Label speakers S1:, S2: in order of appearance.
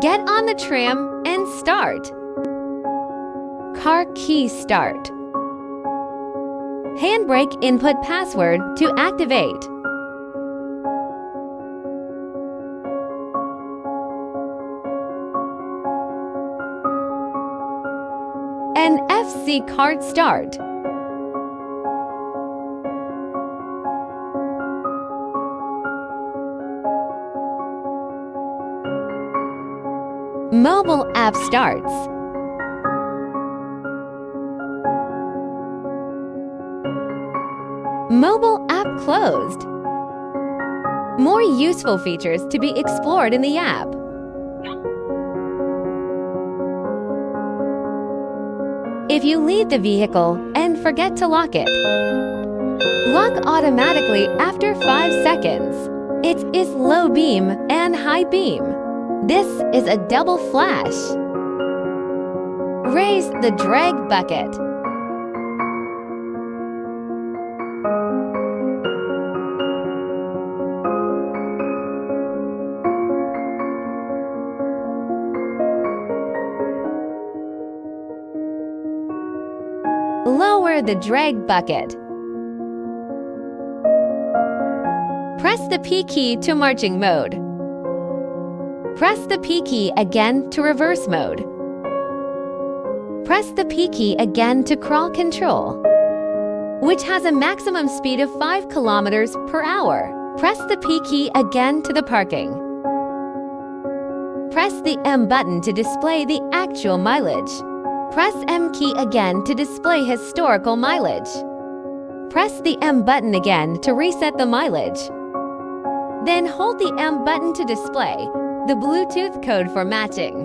S1: Get on the tram and start. Car key start. Handbrake input password to activate. NFC card start. Mobile app starts. Mobile app closed. More useful features to be explored in the app. If you leave the vehicle and forget to lock it, lock automatically after 5 seconds. It is low beam and high beam. This is a double flash. Raise the drag bucket. Lower the drag bucket. Press the P key to marching mode. Press the P key again to reverse mode. Press the P key again to crawl control, which has a maximum speed of 5 kilometers per hour. Press the P key again to the parking. Press the M button to display the actual mileage. Press M key again to display historical mileage. Press the M button again to reset the mileage. Then hold the M button to display the Bluetooth code for matching.